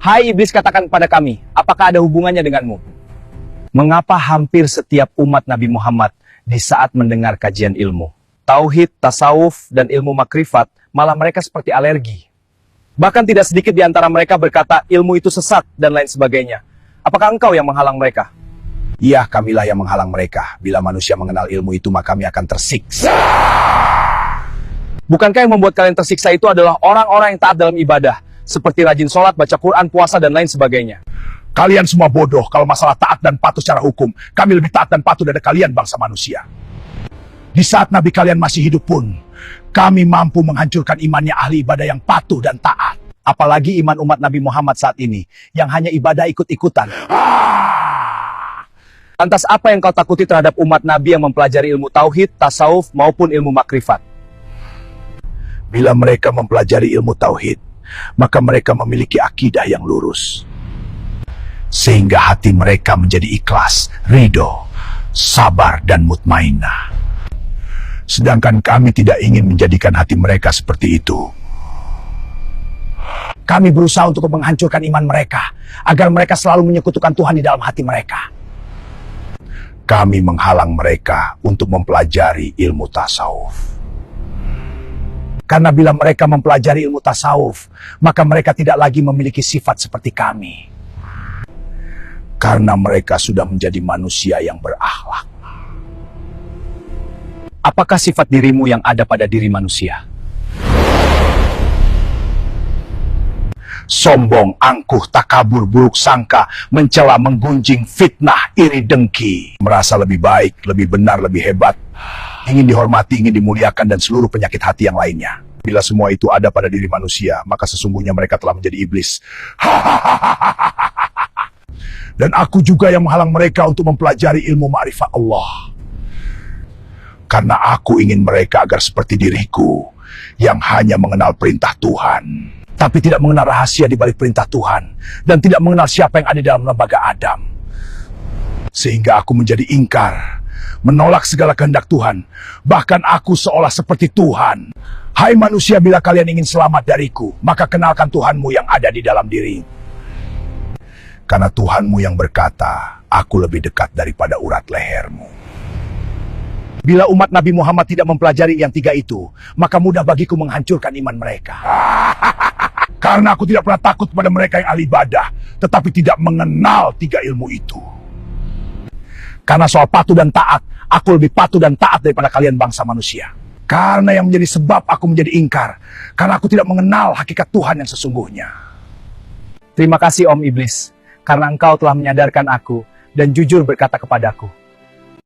Hai iblis, katakan kepada kami, apakah ada hubungannya denganmu? Mengapa hampir setiap umat Nabi Muhammad di saat mendengar kajian ilmu, tauhid, tasawuf, dan ilmu makrifat, malah mereka seperti alergi? Bahkan tidak sedikit di antara mereka berkata ilmu itu sesat dan lain sebagainya. Apakah engkau yang menghalang mereka? Ya, kamilah yang menghalang mereka. Bila manusia mengenal ilmu itu, maka kami akan tersiksa. Bukankah yang membuat kalian tersiksa itu adalah orang-orang yang taat dalam ibadah, seperti rajin sholat, baca Quran, puasa, dan lain sebagainya? Kalian semua bodoh kalau masalah taat dan patuh secara hukum. Kami lebih taat dan patuh dari kalian bangsa manusia. Di saat Nabi kalian masih hidup pun, kami mampu menghancurkan imannya ahli ibadah yang patuh dan taat. Apalagi iman umat Nabi Muhammad saat ini, yang hanya ibadah ikut-ikutan. Lantas apa yang kau takuti terhadap umat Nabi yang mempelajari ilmu tauhid, tasawuf, maupun ilmu makrifat? Bila mereka mempelajari ilmu tauhid, maka mereka memiliki akidah yang lurus. Sehingga hati mereka menjadi ikhlas, ridho, sabar, dan mutmainah. Sedangkan kami tidak ingin menjadikan hati mereka seperti itu. Kami berusaha untuk menghancurkan iman mereka, agar mereka selalu menyekutukan Tuhan di dalam hati mereka. Kami menghalang mereka untuk mempelajari ilmu tasawuf. Karena bila mereka mempelajari ilmu tasawuf, maka mereka tidak lagi memiliki sifat seperti kami. Karena mereka sudah menjadi manusia yang berakhlak. Apakah sifat dirimu yang ada pada diri manusia? Sombong, angkuh, takabur, buruk sangka, mencela, menggunjing, fitnah, iri, dengki. Merasa lebih baik, lebih benar, lebih hebat. Ingin dihormati, ingin dimuliakan, dan seluruh penyakit hati yang lainnya. Bila semua itu ada pada diri manusia, maka sesungguhnya mereka telah menjadi iblis. Dan aku juga yang menghalang mereka untuk mempelajari ilmu ma'rifat Allah. Karena aku ingin mereka agar seperti diriku, yang hanya mengenal perintah Tuhan, tapi tidak mengenal rahasia di balik perintah Tuhan, dan tidak mengenal siapa yang ada di dalam lembaga Adam. Sehingga aku menjadi ingkar, menolak segala kehendak Tuhan, bahkan aku seolah seperti Tuhan. Hai manusia, bila kalian ingin selamat dariku, maka kenalkan Tuhanmu yang ada di dalam diri. Karena Tuhanmu yang berkata, aku lebih dekat daripada urat lehermu. Bila umat Nabi Muhammad tidak mempelajari yang tiga itu, maka mudah bagiku menghancurkan iman mereka. Karena aku tidak pernah takut pada mereka yang ahli ibadah, tetapi tidak mengenal tiga ilmu itu. Karena soal patuh dan taat, aku lebih patuh dan taat daripada kalian bangsa manusia. Karena yang menjadi sebab aku menjadi ingkar, karena aku tidak mengenal hakikat Tuhan yang sesungguhnya. Terima kasih Om Iblis, karena engkau telah menyadarkan aku dan jujur berkata kepadaku.